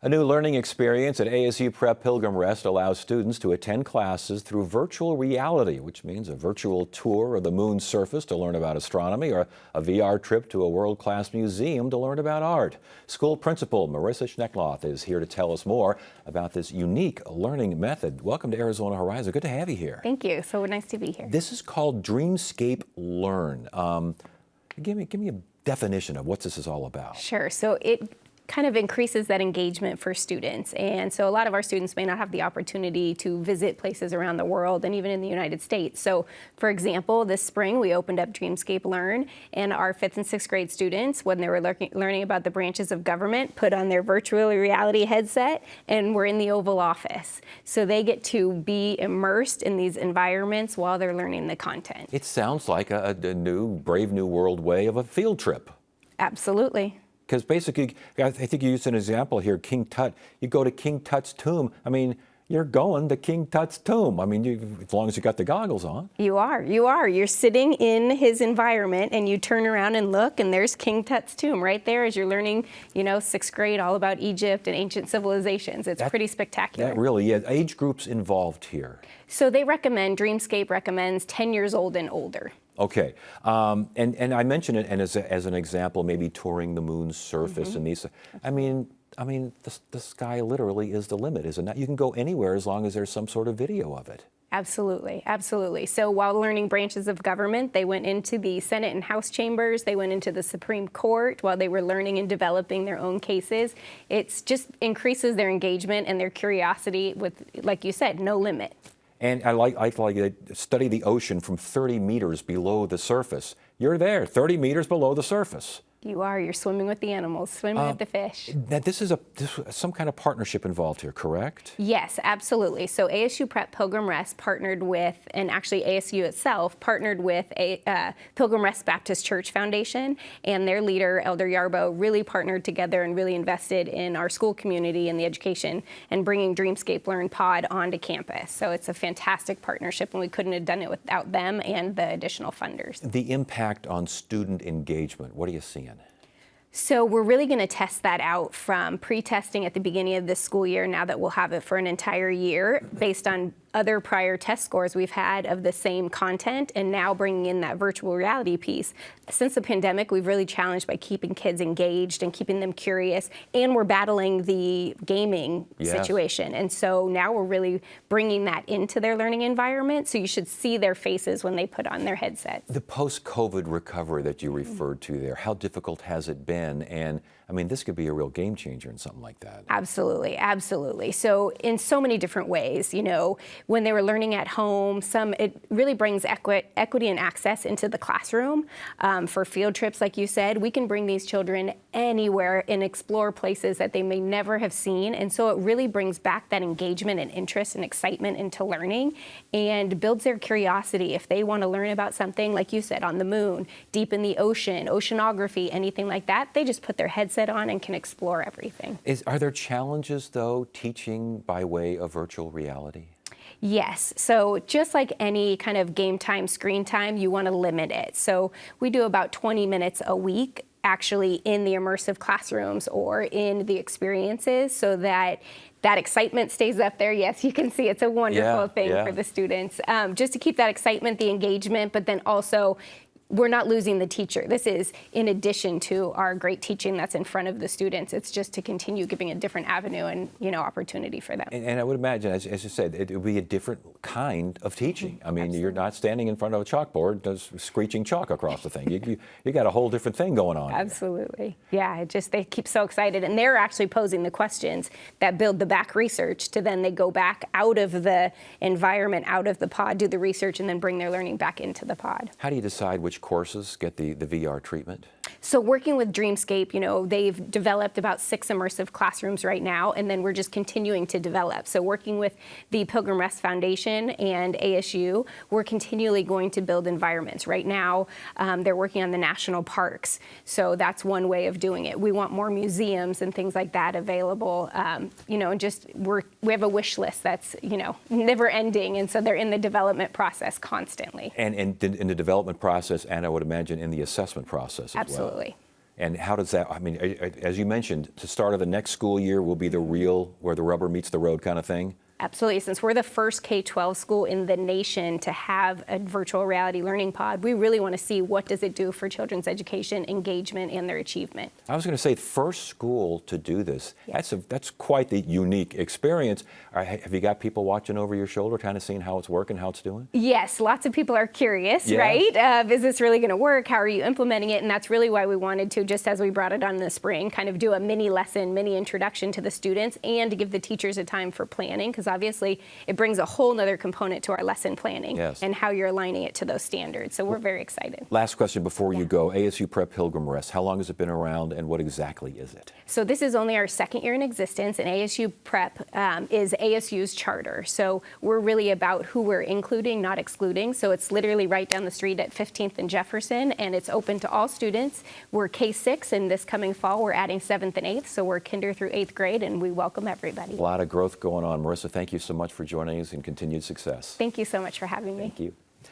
A new learning experience at ASU Prep Pilgrim Rest allows students to attend classes through virtual reality, which means a virtual tour of the moon's surface to learn about astronomy or a VR trip to a world-class museum to learn about art. School principal Marissa Schneckloth is here to tell us more about this unique learning method. Welcome to Arizona Horizon. Good to have you here. Thank you. So nice to be here. This is called Dreamscape Learn. Give me a definition of what this is all about. Sure. So it kind of increases that engagement for students. And so a lot of our students may not have the opportunity to visit places around the world and even in the United States. So for example, this spring we opened up Dreamscape Learn, and our 5th and 6th grade students, when they were learning about the branches of government, put on their virtual reality headset and were in the Oval Office. So they get to be immersed in these environments while they're learning the content. It sounds like a new Brave New World way of a field trip. Absolutely. Because basically, I think you used an example here, King Tut. You go to King Tut's tomb. I mean, you're going to King Tut's tomb. I mean, as long as you got the goggles on. You are. You're sitting in his environment, and you turn around and look, and there's King Tut's tomb right there as you're learning, 6th grade, all about Egypt and ancient civilizations. It's pretty spectacular. That really is. Age groups involved here. So Dreamscape recommends 10 years old and older. Okay, and I mentioned it, and as an example, maybe touring the moon's surface and these. I mean, the sky literally is the limit, isn't it? You can go anywhere as long as there's some sort of video of it. Absolutely, absolutely. So while learning branches of government, they went into the Senate and House chambers, they went into the Supreme Court while they were learning and developing their own cases. It just increases their engagement and their curiosity with, like you said, no limit. And I like to study the ocean from 30 meters below the surface. You're there, 30 meters below the surface. You're swimming with the animals, swimming with the fish. Now this is some kind of partnership involved here, correct? Yes, absolutely. So ASU Prep Pilgrim Rest partnered with, and actually ASU itself partnered with Pilgrim Rest Baptist Church Foundation, and their leader, Elder Yarbo, really partnered together and really invested in our school community and the education and bringing Dreamscape Learn Pod onto campus. So it's a fantastic partnership, and we couldn't have done it without them and the additional funders. The impact on student engagement, what are you seeing? So we're really going to test that out from pre-testing at the beginning of this school year, now that we'll have it for an entire year, based on other prior test scores we've had of the same content, and now bringing in that virtual reality piece. Since the pandemic, we've really challenged by keeping kids engaged and keeping them curious, and we're battling the gaming situation. And so now we're really bringing that into their learning environment, so you should see their faces when they put on their headsets. The post-COVID recovery that you referred to there, how difficult has it been? And I mean, this could be a real game changer in something like that. Absolutely, absolutely. So in so many different ways, when they were learning at home, it really brings equity and access into the classroom. For field trips, like you said, we can bring these children anywhere and explore places that they may never have seen. And so it really brings back that engagement and interest and excitement into learning, and builds their curiosity. If they want to learn about something, like you said, on the moon, deep in the ocean, oceanography, anything like that, they just put their headset on and can explore everything. Are there challenges, though, teaching by way of virtual reality? Yes. So just like any kind of game time, screen time, you want to limit it. So we do about 20 minutes a week actually in the immersive classrooms or in the experiences, so that excitement stays up there. Yes, you can see it's a wonderful thing for the students. Just to keep that excitement, the engagement, but then also we're not losing the teacher. This is in addition to our great teaching that's in front of the students. It's just to continue giving a different avenue and opportunity for them. And I would imagine, as you said, it would be a different kind of teaching. I mean, you're not standing in front of a chalkboard, just screeching chalk across the thing. You got a whole different thing going on. Absolutely. Yeah, they keep so excited, and they're actually posing the questions that build the back research to then they go back out of the environment, out of the pod, do the research, and then bring their learning back into the pod. How do you decide which courses get the VR treatment? So working with Dreamscape, they've developed about 6 immersive classrooms right now, and then we're just continuing to develop. So working with the Pilgrim Rest Foundation and ASU, we're continually going to build environments. Right now, they're working on the national parks. So that's one way of doing it. We want more museums and things like that available. And we have a wish list that's, never ending. And so they're in the development process constantly. And in the development process, and I would imagine in the assessment process as well. Absolutely. And how does that, I mean, as you mentioned, the start of the next school year will be the real, where the rubber meets the road kind of thing? Absolutely. Since we're the first K-12 school in the nation to have a virtual reality learning pod, we really want to see what does it do for children's education, engagement, and their achievement. I was going to say, first school to do this. That's quite the unique experience. Have you got people watching over your shoulder, kind of seeing how it's working, how it's doing? Yes, lots of people are curious, Yes. right? Is this really going to work? How are you implementing it? And that's really why we wanted to, just as we brought it on in the spring, kind of do a mini lesson, mini introduction to the students, and to give the teachers a time for planning, because obviously it brings a whole nother component to our lesson planning and how you're aligning it to those standards. So we're very excited. Last question before you go. ASU Prep Pilgrim Rest, how long has it been around and what exactly is it? So this is only our second year in existence, and ASU Prep is ASU's charter. So we're really about who we're including, not excluding. So it's literally right down the street at 15th and Jefferson, and it's open to all students. We're K-6, and this coming fall we're adding 7th and 8th, so we're kinder through 8th grade, and we welcome everybody. A lot of growth going on. Marissa, thank you so much for joining us and continued success. Thank you so much for having me. Thank you.